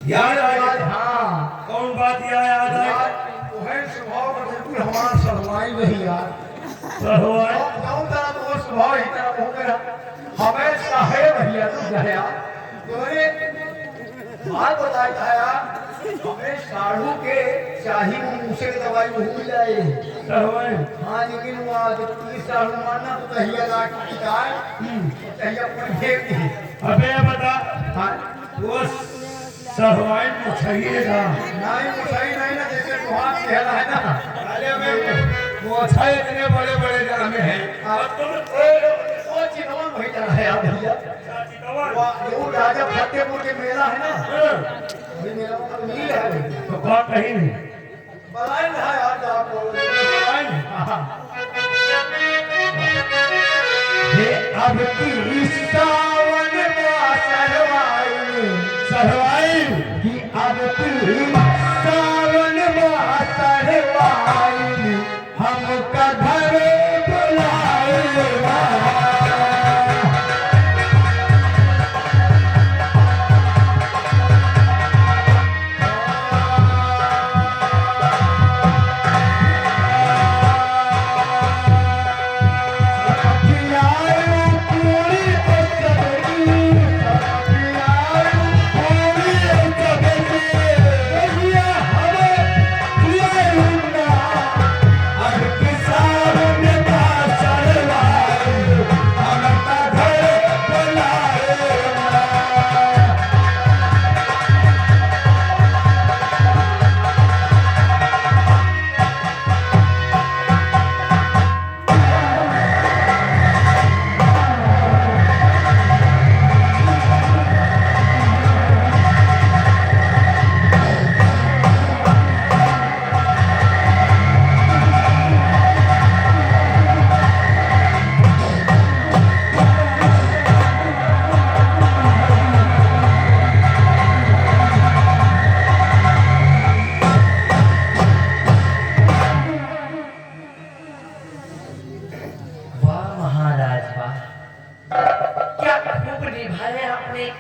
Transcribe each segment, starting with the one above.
याद आ गया। हाँ कौन बात याद आई? तो है स्वभाव बदलती हमारा सरवाई नहीं यार सहवाई जाऊं तेरा तो स्वभाव ही तेरा हो गया हमेशा है भैया तू गया तोरे बात बताया था यार हमें साढ़ू के चाही मुझसे दवाई हो जाए सहवाई हाँ लेकिन वो आज 30 साल मानना तो कहिया लाख की गाय कहिया पर फेंक दी अबे बता हाँ वो सहवाई मुछिएगा नहीं मुझे नहीं ना जैसे तुहार कहला है ना अरे मैं मोछा इतने बड़े बड़े जामे हैं वो चिनवन भई जा है यार भैया वो राजा फतेहपुर के मेला है ना ये मेला का मील है भैया तो कौन कहीं नहीं बलाइन है यार आपको ये अब की सावन सहवाई कि अब की सावन सरवाई हमका घरे बुलाएगा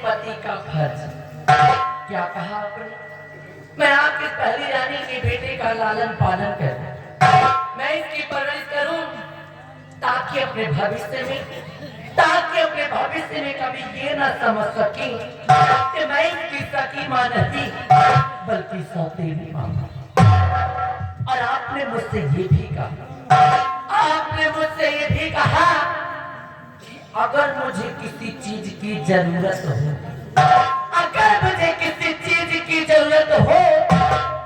पति का फर्ज। क्या कहा आपने? मैं आपकी पहली रानी के बेटे का लालन पालन करूं, मैं इसकी परवरिश करूं ताकि अपने भविष्य में कभी ये ना समझ सके कि मैं इसकी सकी मां नहीं बल्कि सौतेली मां। और आपने मुझसे ये भी कहा कि अगर मुझे किसी चीज की जरूरत हो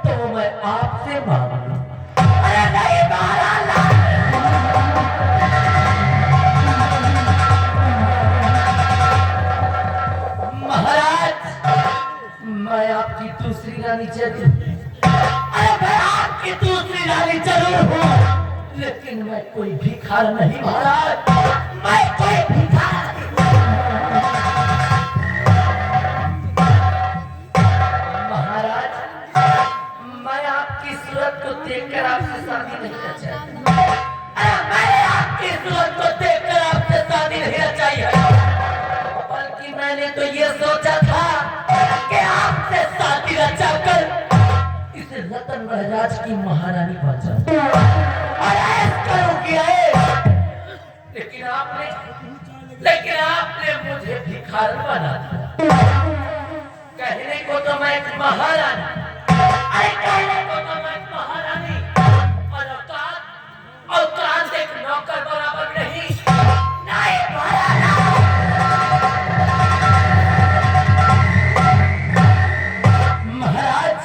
तो मैं आपसे मांगूं। अरे नहीं महाराज, मैं आपकी दूसरी रानी जरूर हूँ, लेकिन मैं कोई भिखार नहीं महाराज, मैं कोई भिखार महाराज। मैं आपकी सूरत को देखकर आपसे शादी नहीं करना चाहता। मैंने आपकी सूरत को देखकर आपसे शादी नहीं रचाई है, बल्कि मैंने तो ये सोचा था कि आपसे शादी रचाकर इस रतन महाराज की महारानी बन जाऊं और ऐसा करूंगी। लेकिन आपने मुझे भिखारी बना दिया। कहने को तो मैं एक महारानी, और औकात एक नौकर बराबर नहीं महाराज। महाराज,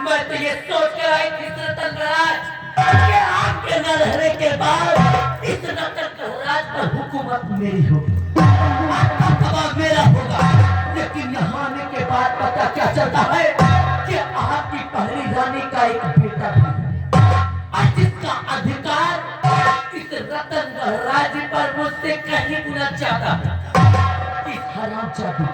मैं तो ये सोच कर आई थी रतन महाराज कि आपके न रहने के बाद इस रतन महाराज पर हुकूमत मेरी होगी, आपका दबाव मेरा होगा। लेकिन यहाँ आने के बाद पता क्या चलता है कि आपकी पहली रानी का एक बेटा भी है, और जिसका अधिकार इस रतन महाराज पर मुझसे कहीं गुना ज्यादा है। इस हरामजादी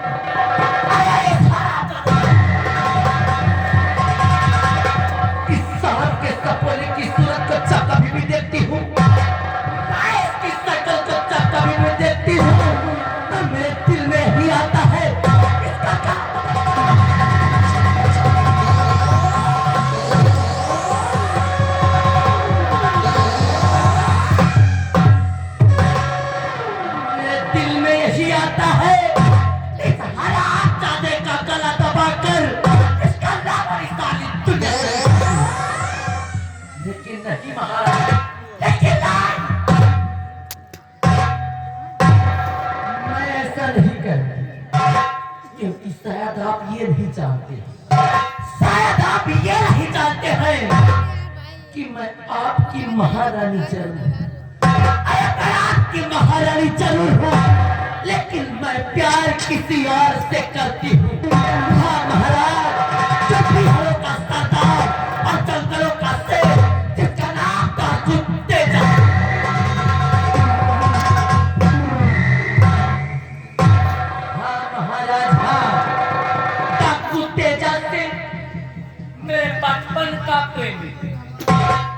इस साहब के सपोले की सूरत को जब कभी भी देखती हूँ, इसकी शक्ल को जब कभी भी देखती हूँ, तो मेरे दिल में ही आता है इसका जानते हैं, शायद आप ये नहीं जानते हैं कि मैं आपकी महारानी जरूर हूं। अरे मैं आपकी महारानी जरूर हूं, लेकिन मैं प्यार किसी और से करती हूँ। हाँ महाराज, जब भी हरों का सरदार और जंगलों का शेर, जिसका नाम था तेजा। हाँ महाराज, हाँ, डाकू तेजा से मेरे बचपन का प्रेमी,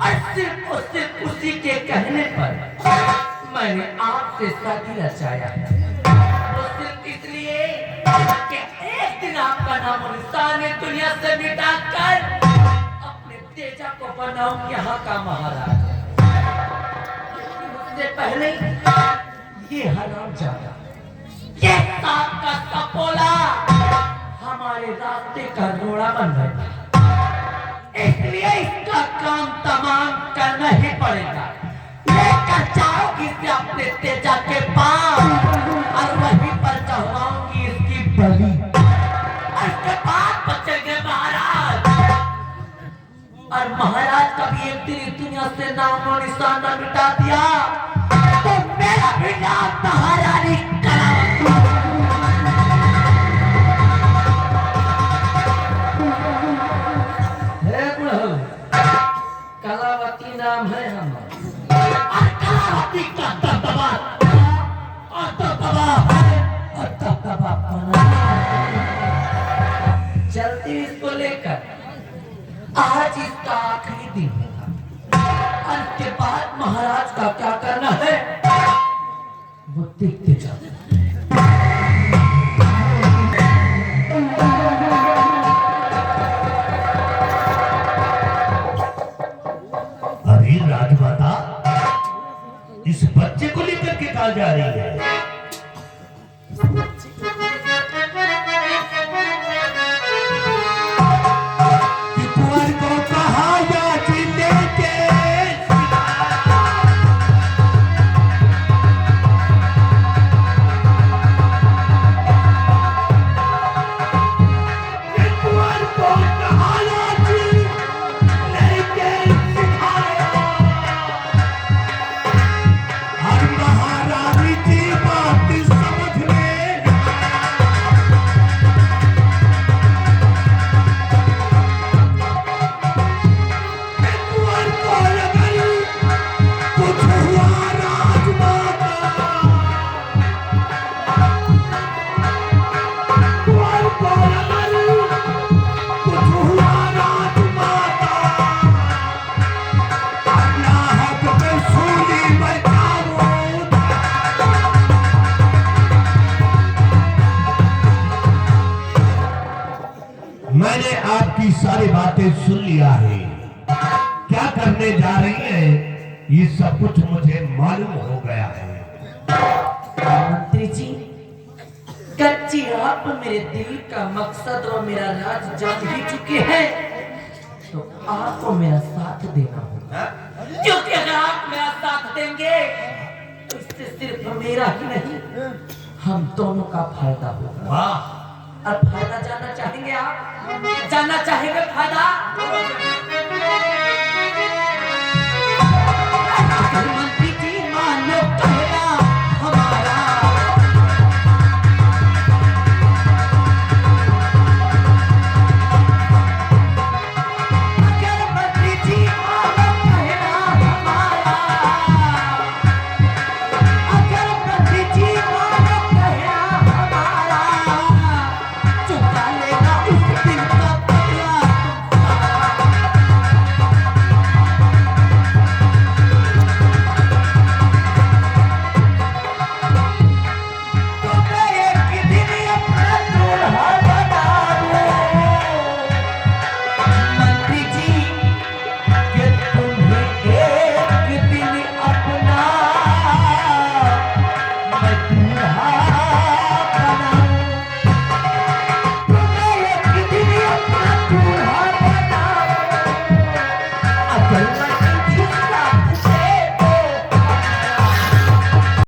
और सिर्फ उसी के कहने पर मैंने आपसे शादी रचाया, तो सिर्फ इसलिए कि एक दिन आपका नाम और निशान दुनिया से मिटाकर अपने तेजा को बनाऊं यहाँ का महाराज। उससे पहले ये हरामजादा, ये सांप का सपोला हमारे रास्ते का रोड़ा बन बैठा, इसलिए इसका काम तमाम करना ही पड़ेगा। लेकर जाओगी इसे अपने तेजा के पास और वहीं पर चढ़ाऊंगी इसकी बलि, और इसके बाद बचेंगे महाराज। और महाराज कभी एक दिन इस दुनिया से नाम और निशान न मिटा दिया तो मेरा भी नाम महारानी कलावती नाम है हमारा, और कलावती का दबदबा चलती इसको लेकर आज इसका आखिरी दिन होगा, और इसके बाद महाराज का क्या करना है वो देखते जाओ। राजमाता इस बच्चे को लेकर के कहा जा रही है? कि कुंवर को कहा या चिल्ले के कुंवर को कहा या चिल्ले के मैंने आपकी सारी बातें सुन लिया है, क्या करने जा रही है ये सब कुछ मुझे मालूम हो गया है। मंत्री जी, कच्ची आप मेरे दिल का मकसद और मेरा राज जान ही चुके हैं, तो आपको मेरा साथ देना होगा, क्योंकि अगर आप मेरा साथ देंगे तो इससे सिर्फ मेरा ही नहीं हम दोनों का फायदा होगा। वाह, और फायदा जानना चाहेंगे आप? जानना चाहेंगे फायदा?